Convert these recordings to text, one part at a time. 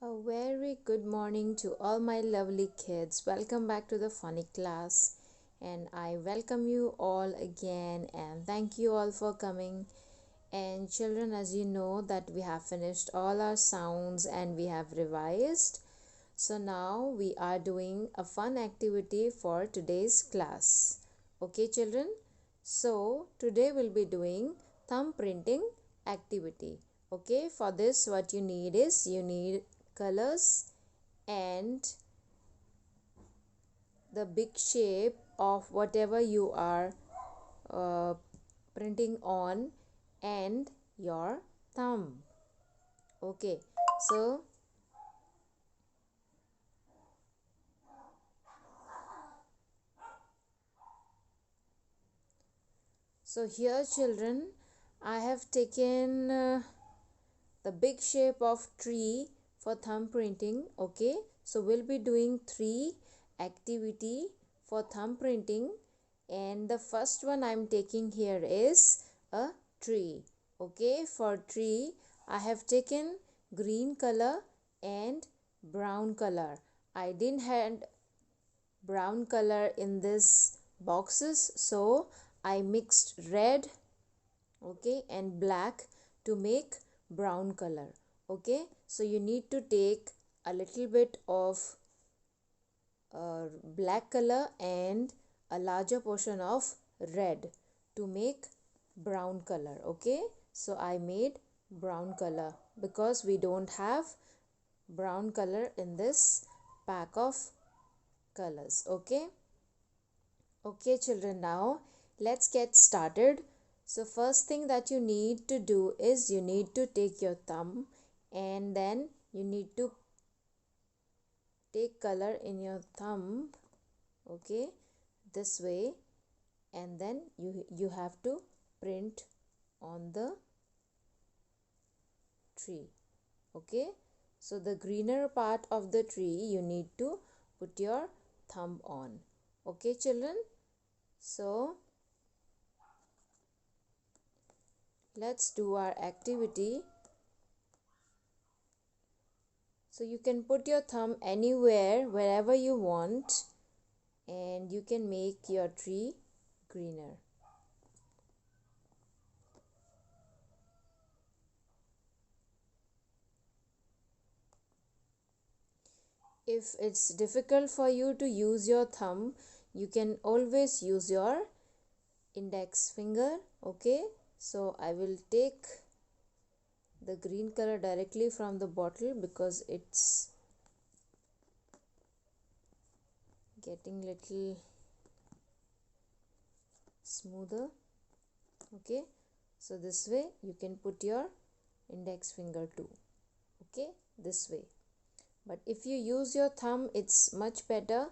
A very good morning to all my lovely kids. Welcome back to the funny class. And I welcome you all again and thank you all for coming. And children, as you know that we have finished all our sounds and we have revised. So now we are doing a fun activity for today's class. Okay children? So today we'll be doing thumb printing activity. Okay, for this what you need is you need colors and the big shape of whatever you are uh, printing on and your thumb. Okay, so here children, I have taken the big shape of tree for thumb printing. Okay, so we'll be doing three activity for thumb printing, and the first one I'm taking here is a tree. Okay, for tree I have taken green color and brown color. I didn't have brown color in this boxes, so I mixed red, okay, and black to make brown color. Okay, so you need to take a little bit of black color and a larger portion of red to make brown color. Okay, so I made brown color because we don't have brown color in this pack of colors. Okay children, now let's get started. So first thing that you need to do is you need to take your thumb and then you need to take color in your thumb, okay, this way, and then you have to print on the tree. Okay, so the greener part of the tree you need to put your thumb on. Okay children, so let's do our activity. So you can put your thumb anywhere, wherever you want, and you can make your tree greener. If it's difficult for you to use your thumb, you can always use your index finger. Okay, so I will take the green color directly from the bottle because it's getting little smoother. Okay, so this way you can put your index finger too. Okay, this way, but if you use your thumb it's much better,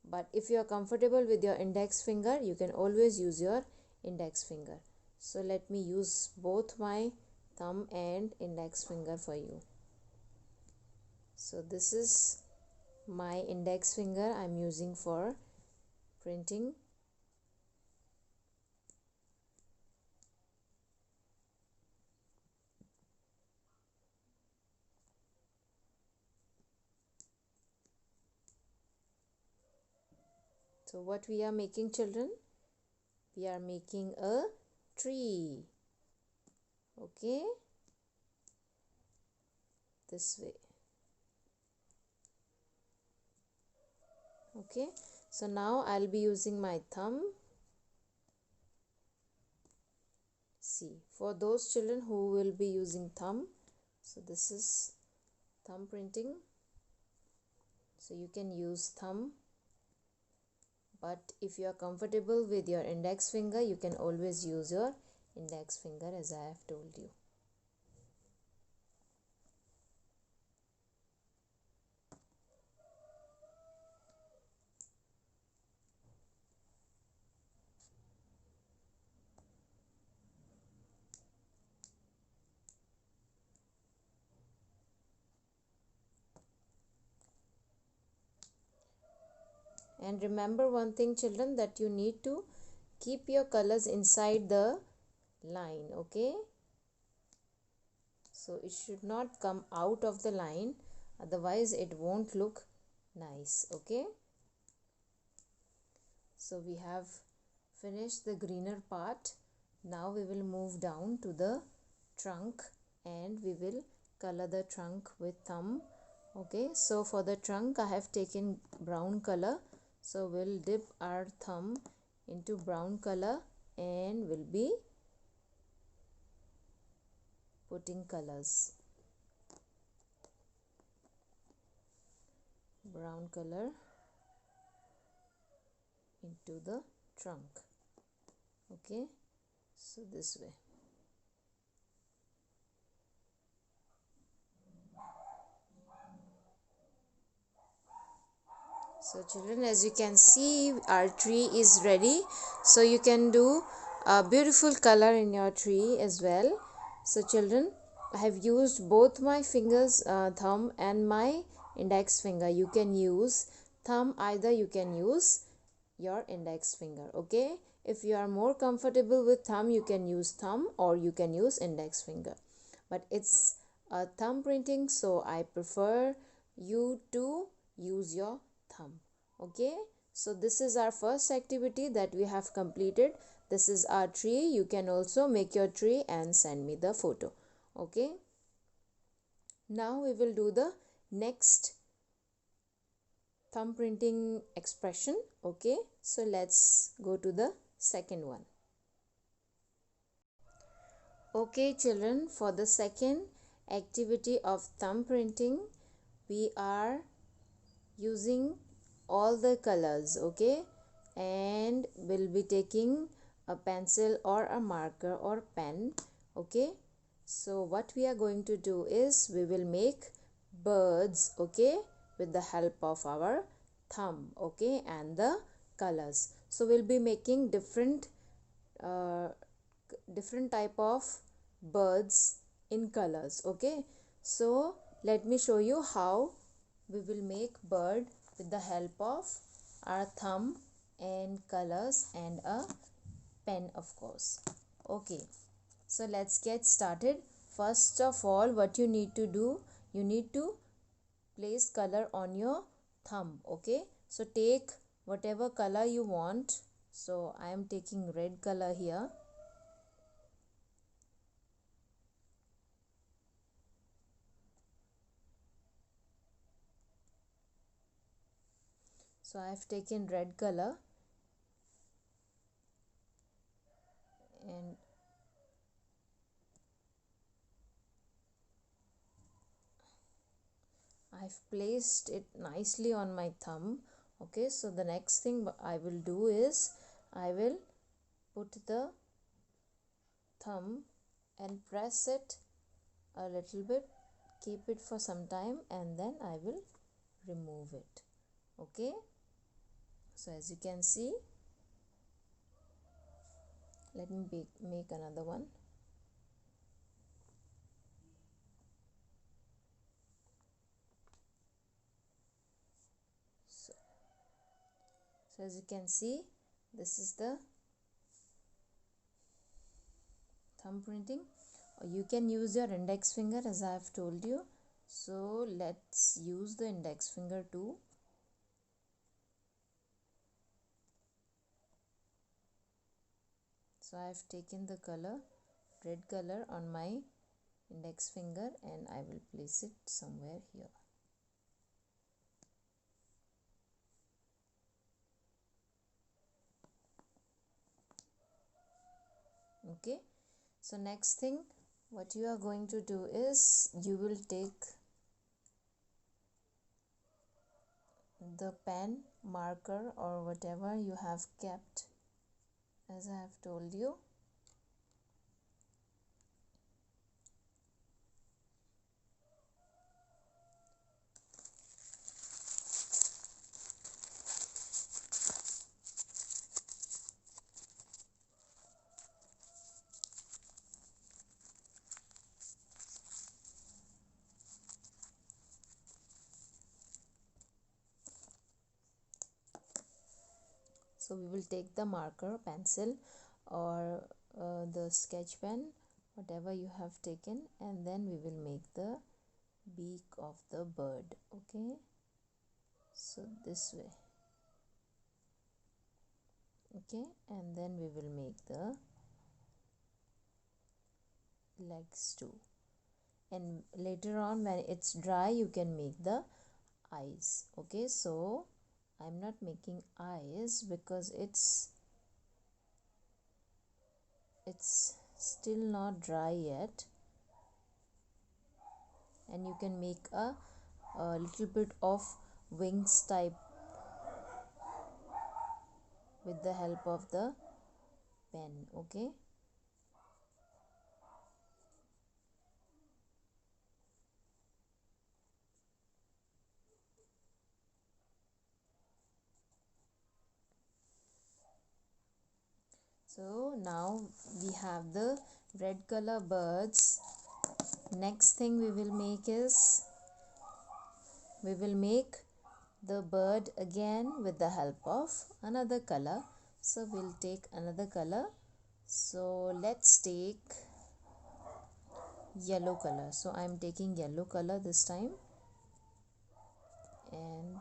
but if you are comfortable with your index finger you can always use your index finger. So let me use both my thumb and index finger for you. So this is my index finger I'm using for printing. So what we are making children, we are making a tree. Okay, this way. Okay, so now I'll be using my thumb. See, for those children who will be using thumb, so this is thumb printing, so you can use thumb, but if you are comfortable with your index finger you can always use your index finger as I have told you. And remember one thing children, that you need to keep your colors inside the line. Okay, So it should not come out of the line, otherwise it won't look nice. Okay, so we have finished the greener part. Now we will move down to the trunk and we will color the trunk with thumb. Okay, so for the trunk I have taken brown color, so we'll dip our thumb into brown color and we'll be putting colors. Brown color into the trunk. Okay, so this way. So children, as you can see, our tree is ready. So you can do a beautiful color in your tree as well. So children, I have used both my fingers, thumb and my index finger. You can use thumb, either you can use your index finger. Okay, if you are more comfortable with thumb, you can use thumb or you can use index finger, but it's a thumb printing, so I prefer you to use your thumb. Okay, so this is our first activity that we have completed. This is our tree. You can also make your tree and send me the photo. Okay, now we will do the next thumb printing expression. Okay, so let's go to the second one. Okay children, for the second activity of thumb printing, we are using all the colors. Okay, and we'll be taking a pencil or a marker or pen. Okay, so what we are going to do is we will make birds. Okay, with the help of our thumb. Okay, and the colors. So we'll be making uh, different type of birds in colors. Okay, so let me show you how we will make bird with the help of our thumb and colors and a pen, of course. Okay, so let's get started. First of all, what you need to do, you need to place color on your thumb. Okay, so take whatever color you want. So I am taking red color here. So I have taken red color and I've placed it nicely on my thumb. Okay, so the next thing I will do is I will put the thumb and press it a little bit, keep it for some time, and then I will remove it. Okay, so as you can see, let me make another one. So as you can see, this is the thumb printing. You can use your index finger as I have told you. So let's use the index finger too. So I have taken the color, red color, on my index finger and I will place it somewhere here. Okay, so next thing what you are going to do is you will take the pen, marker or whatever you have kept as I have told you. So we will take the marker, pencil or the sketch pen whatever you have taken, and then we will make the beak of the bird. Okay, so this way. Okay, and then we will make the legs too, and later on when it's dry you can make the eyes. Okay, so I'm not making eyes because it's still not dry yet, and you can make a little bit of wings type with the help of the pen. Okay, so now we have the red color birds. Next thing we will make is we will make the bird again with the help of another color. So we'll take another color. So let's take yellow color. So I'm taking yellow color this time, and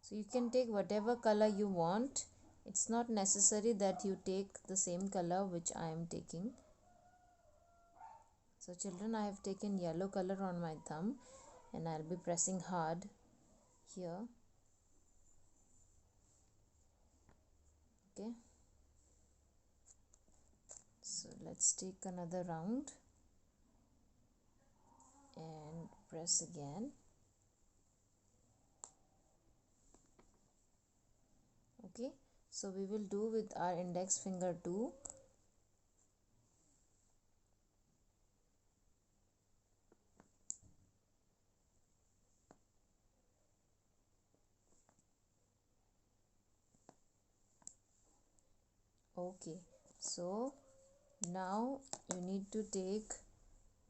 so you can take whatever color you want. It's not necessary that you take the same color which I am taking. So children, I have taken yellow color on my thumb, and I'll be pressing hard here. Okay, so let's take another round and press again. Okay, so we will do with our index finger too. Okay, so now you need to take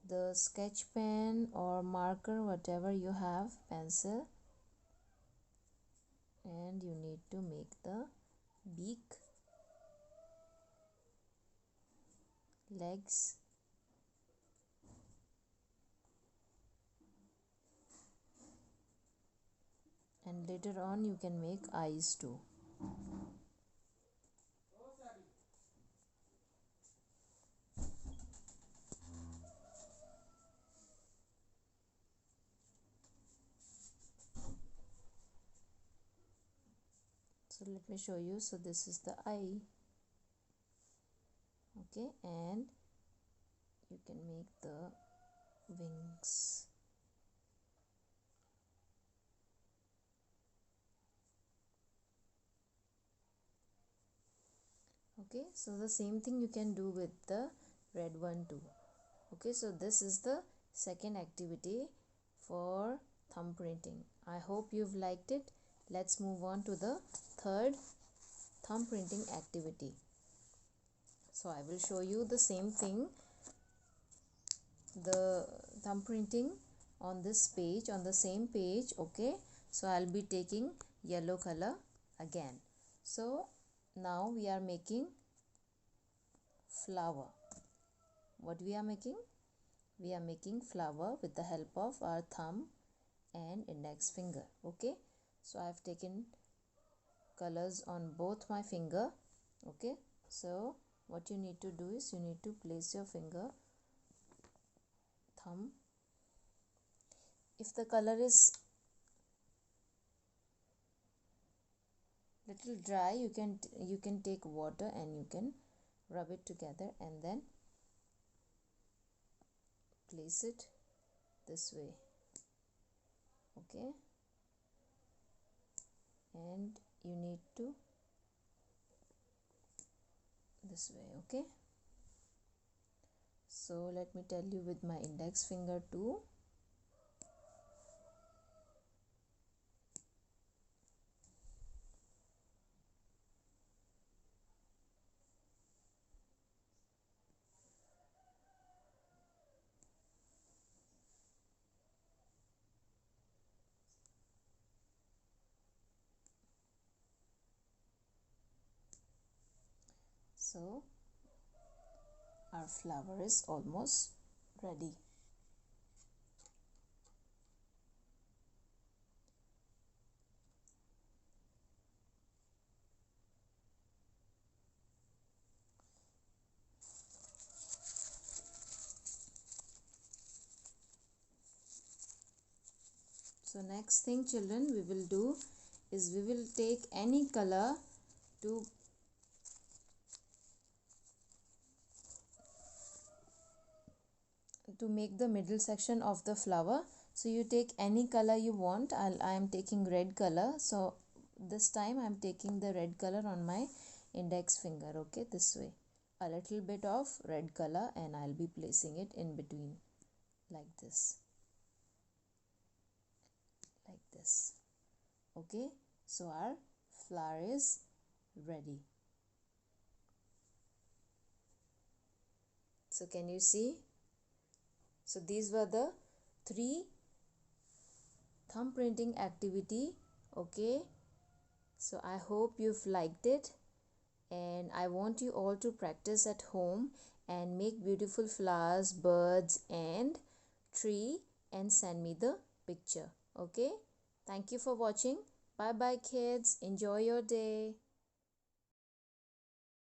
the sketch pen or marker, whatever you have, pencil, and you need to make the beak, legs, and later on you can make eyes too. So let me show you. So this is the eye. Okay, and you can make the wings. Okay, so the same thing you can do with the red one too. Okay, so this is the second activity for thumb printing. I hope you've liked it. Let's move on to the third thumb printing activity. So I will show you the same thing, the thumb printing on this page, on the same page. Okay, so I'll be taking yellow color again. So now we are making flower. What we are making? We are making flower with the help of our thumb and index finger. Okay, so I have taken colors on both my finger. Okay, so what you need to do is you need to place your finger, thumb. If the color is little dry, you can take water and you can rub it together and then place it this way. Okay, and you need to this way. Okay, so let me tell you with my index finger too. So our flower is almost ready. So next thing children we will do is we will take any color to make the middle section of the flower. So you take any color you want. I am taking red color, so this time I am taking the red color on my index finger. Okay, this way a little bit of red color, and I'll be placing it in between like this, okay. So our flower is ready. So can you see? So these were the 3 thumb printing activity. Okay, so I hope you've liked it, and I want you all to practice at home and make beautiful flowers, birds and tree, and send me the picture. Okay, thank you for watching. Bye bye kids, enjoy your day.